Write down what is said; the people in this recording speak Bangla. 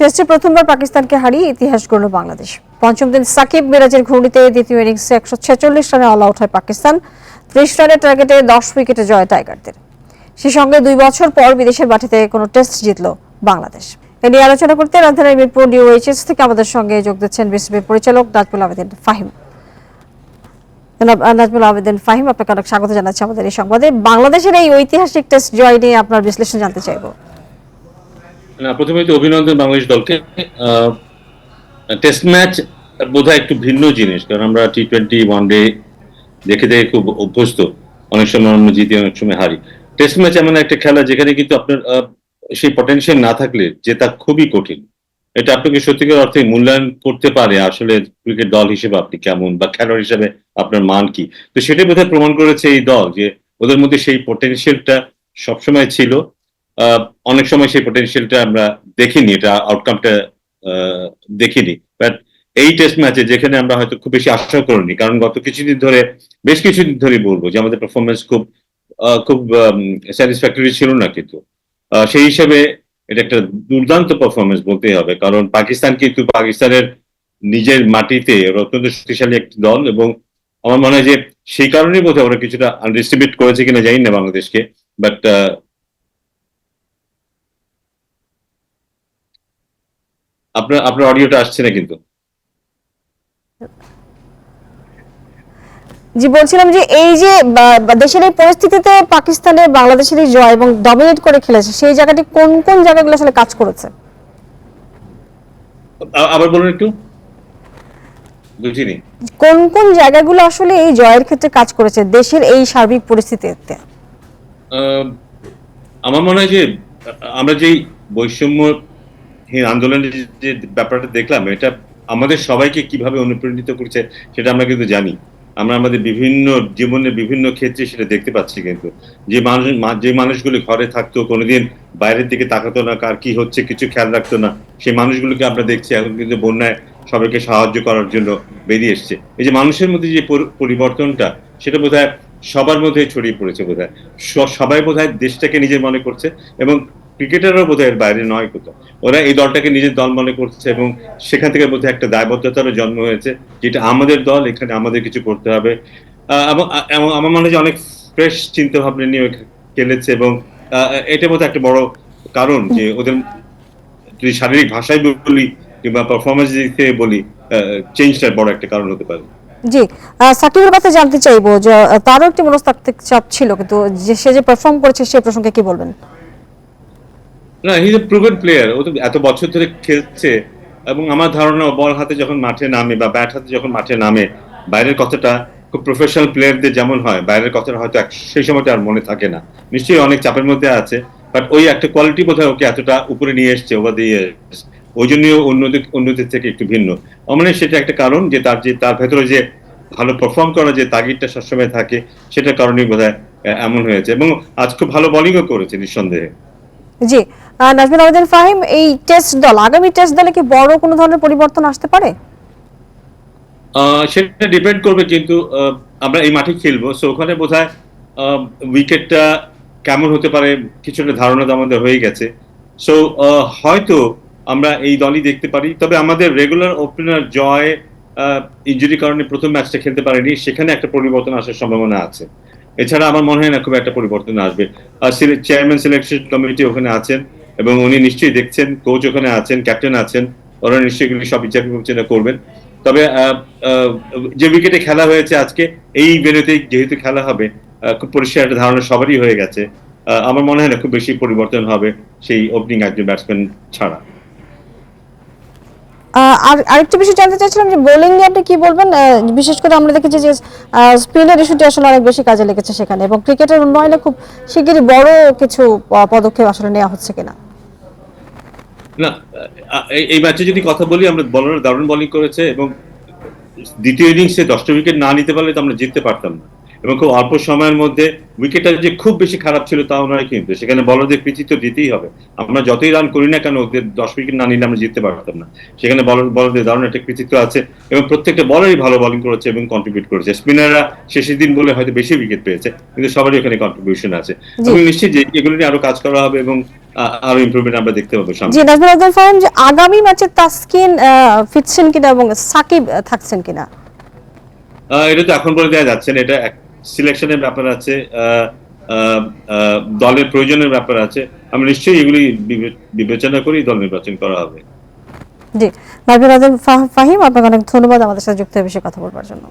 টেস্টে প্রথমবার পাকিস্তানকে হারিয়ে ইতিহাস গড়ল বাংলাদেশ। পঞ্চম দিন সাকিব মিরাজের ঘূর্ণিতে দ্বিতীয় ইনিংসে 146 রানে অল আউট হয় পাকিস্তান। 30 রানের টার্গেটে 10 উইকেটে জয় টাইগারদের। সেই সঙ্গে 2 বছর পর বিদেশের মাটিতে কোনো টেস্ট জিতল বাংলাদেশ। এ নিয়ে আলোচনা করতে রাজধানীর মিরপুর UHS থেকে আমাদের সঙ্গে যোগ দিচ্ছেন বিসিবি পরিচালক নাজমুল আবেদিন ফাহিম। নাজমুল আবেদিন ফাহিম, আপনাকে অনেক স্বাগত জানাচ্ছি আমাদের এই সংবাদে। বাংলাদেশের এই ঐতিহাসিক টেস্ট জয় নিয়ে আপনার বিশ্লেষণ জানতে চাইব। প্রথমে তো অভিনন্দন বাংলাদেশ দলকে। টেস্ট ম্যাচ বোধহয় একটু ভিন্ন জিনিস, কারণ আমরা T20 ওয়ানডে দেখে দেখে খুব অভ্যস্ত। অনেক সময় আমরা জিতি, অনেক সময় হারি। টেস্ট ম্যাচ এমন একটা খেলা যেখানে কিন্তু আপনার সেই পটেনশিয়াল না থাকলে জেতা খুবই কঠিন। এটা আপনাকে সত্যিকার অর্থে মূল্যায়ন করতে পারে আসলে ক্রিকেট দল হিসেবে আপনি কেমন, বা খেলোয়াড় হিসেবে আপনার মান কি। তো সেটাই বোধহয় প্রমাণ করেছে এই দল, যে ওদের মধ্যে সেই পটেনশিয়ালটা সবসময় ছিল। অনেক সময় সেই পটেনশিয়ালটা আমরা দেখিনি, এটা আউটকামটা দেখিনি। বাট এই টেস্ট ম্যাচে যেখানে আমরা হয়তো খুব বেশি আশা করিনি, কারণ গত কিছুদিন ধরে, বেশ কিছুদিন ধরে বলবো যে আমাদের পারফরমেন্স খুব খুব স্যাটিসফ্যাক্টরি ছিল না, কিন্তু সেই হিসেবে এটা একটা দুর্দান্ত পারফরমেন্স বলতেই হবে। কারণ পাকিস্তান কিন্তু পাকিস্তানের নিজের মাটিতে অত্যন্ত শক্তিশালী একটি দল, এবং আমার মনে হয় যে সেই কারণেই বোধহয় ওরা কিছুটা আন্ডারএস্টিমেট করেছে কিনা জানি না বাংলাদেশকে। বাট আপনার অডিওটা আসছে না কিন্তু। জি, বলছিলাম যে এই যে দেশের এই পরিস্থিতিতে পাকিস্তানের বাংলাদেশের এই জয় এবং ডমিনেট করে খেলেছে, সেই জায়গাটি কোন কোন জায়গাগুলো আসলে কাজ করেছে? আবার বলুন একটু, বুঝিনি। কোন কোন জায়গাগুলো আসলে এই জয়ের ক্ষেত্রে কাজ করেছে দেশের এই সার্বিক পরিস্থিতিতে? আমার মনে হয় যে আমরা যেই বৈষম্যহীন আন্দোলনের যে ব্যাপারটা দেখলাম, এটা আমাদের সবাইকে কিভাবে অনুপ্রাণিত করছে সেটা আমরা কিন্তু জানি। আমরা আমাদের বিভিন্ন জীবনের বিভিন্ন ক্ষেত্রে সেটা দেখতে পাচ্ছি। কিন্তু যে মানুষগুলি ঘরে থাকতো, কোনোদিন বাইরের দিকে তাকাতো না, কার কি হচ্ছে কিছু খেয়াল রাখতো না, সেই মানুষগুলোকে আমরা দেখছি এখন কিন্তু বন্যায় সবাইকে সাহায্য করার জন্য বেরিয়ে এসছে। এই যে মানুষের মধ্যে যে পরিবর্তনটা, সেটা বোধহয় সবার মধ্যে ছড়িয়ে পড়েছে। বোধহয় সবাই বোধহয় দেশটাকে নিজের মনে করছে, এবং ক্রিকেটারও বোধহয় এর বাইরে নয় কোথাও। ওরা এই দলটাকে নিজের দল মনে করছে, এবং সেখান থেকে বোধহয় একটা দায়বদ্ধতারও জন্ম হয়েছে, যেটা আমাদের দল, এখানে আমাদের কিছু করতে হবে। এবং আমার মনে হয় যে অনেক ফ্রেশ চিন্তা ভাবনা নিয়ে খেলেছে, এবং এটা বোধহয় একটা বড় কারণ যে ওদের যদি শারীরিক ভাষায় বলি কিংবা পারফরমেন্স দিক থেকে বলি, চেঞ্জটার বড় একটা কারণ হতে পারে। জি, সাকিবের কথা জানতে চাইবো যে তারও একটি মনস্তাত্ত্বিক চাপ ছিল, কিন্তু সে যে পারফর্ম করেছে সে প্রসঙ্গে কি বলবেন? না, he is a proven player. ও তো এত বছর ধরে খেলছে, এবং আমার ধারণা বল হাতে যখন মাঠে নামে বা ব্যাট হাতে যখন মাঠে নামে, বাইরের কথাটা খুব প্রফেশনাল প্লেয়ারদের যেমন হয়, বাইরের কথাটা হয়তো সেই সময়টা আর মনে থাকে না। নিশ্চয়ই অনেক চাপের মধ্যে আছে, বাট ওই একটা কোয়ালিটি বোধহয় ওকে এতটা উপরে নিয়ে এসছে ওভার দি ইয়ার্স। ওই জন্যই অন্যদের থেকে একটু ভিন্ন। আমার মনে হয় সেটা একটা কারণ, যে তার ভেতরে যে ভালো পারফর্ম করার যে তাগিদটা সবসময় থাকে, সেটার কারণেই বোধহয় এমন হয়েছে। এবং আজ খুব ভালো বোলিংও করেছে নিঃসন্দেহে। জি, নাজমুল আবেদিন ফাহিম, এই টেস্ট দল, আগামী টেস্ট দলে কি বড় কোনো ধরনের পরিবর্তন আসতে পারে? সেটা ডিপেন্ড করবে, কিন্তু আমরা এই মাঠে খেলবো, সো ওখানে বোধহয় উইকেটটা কেমন হতে পারে কিছুটা ধারণা তো আমাদের হয়ে গেছে। সো হয়তো আমরা এই দলই দেখতে পারি। তবে আমাদের রেগুলার ওপেনার জয় ইনজুরির কারণে প্রথম ম্যাচটা খেলতে পারেনি, সেখানে একটা পরিবর্তন আসার সম্ভাবনা আছে। এছাড়া আমার মনে হয় না খুব একটা পরিবর্তন আসবে। চেয়ারম্যান সিলেকশন কমিটি ওখানে আছেন, এবং উনি নিশ্চয়ই দেখছেন, কোচ ওখানে আছেন, ক্যাপ্টেন আছেন, ওরা নিশ্চয়ই এগুলি সব বিচার বিবেচনা করবেন। তবে যে উইকেটে খেলা হয়েছে আজকে, এই ভেন্যুতেই যেহেতু খেলা হবে, খুব পরিষ্কার একটা ধারণা সবারই হয়ে গেছে। আমার মনে হয় না খুব বেশি পরিবর্তন হবে সেই ওপেনিং একজন ব্যাটসম্যান ছাড়া। আর আরেকটা বিষয় জানতে চাইছিলাম যে বোলিং নিয়ে আপনি কি বলবেন? বিশেষ করে আমরা দেখেছি যে স্পিনের ইস্যুটি আসলে অনেক বেশি কাজে লেগেছে সেখানে, এবং ক্রিকেটের উন্নয়নে খুব শিগগিরই বড় কিছু পদক্ষেপ আসলে নেওয়া হচ্ছে কিনা? না, এই ম্যাচে যদি কথা বলি, আমরা বলার দারুণ বোলিং করেছে, এবং দ্বিতীয় ইনিংসে 10টা উইকেট না নিতে পারলে তো আমরা জিততে পারতাম না। এবং খুব অল্প সময়ের মধ্যে উইকেটটা যে খুব বেশি খারাপ ছিল তাও নয়, কিন্তু সেখানে বলারদের কৃতিত্ব দিতেই হবে। আমরা যতই রান করি না কেন, ওদের 10 উইকেট না নিলে আমরা জিততে পারতাম না। সেখানে বলারদের দারুণ একটা কৃতিত্ব আছে এবং প্রত্যেকটা বলারই ভালো বোলিং করেছে এবং কন্ট্রিবিউট করেছে। স্পিনাররা শেষের দিন বলে হয়তো বেশি উইকেট পেয়েছে, কিন্তু সবারই ওখানে কন্ট্রিবিউশন আছে। আমি নিশ্চিত যে এগুলো নিয়ে আরো কাজ করা হবে এবং আরো ইমপ্রুভমেন্ট আমরা দেখতে পাবো সামনে। জি, নাজমুল হাসান ফাহিম, যে আগামী ম্যাচে তাসকিন ফিরছেন কিনা এবং সাকিব থাকছেন কিনা? এটা তো এখন বলে দেওয়া যাচ্ছে না, এটা সিলেকশনের ব্যাপার আছে, দলের প্রয়োজনের ব্যাপার আছে। আমরা নিশ্চয়ই এগুলি বিবেচনা করি দল নির্বাচন করা হবে। জি, নাজমুল হাসান ফাহিম, আপনাকে অনেক ধন্যবাদ আমাদের সাথে যুক্ত হয়ে বিষয়ে কথা বলবার জন্য।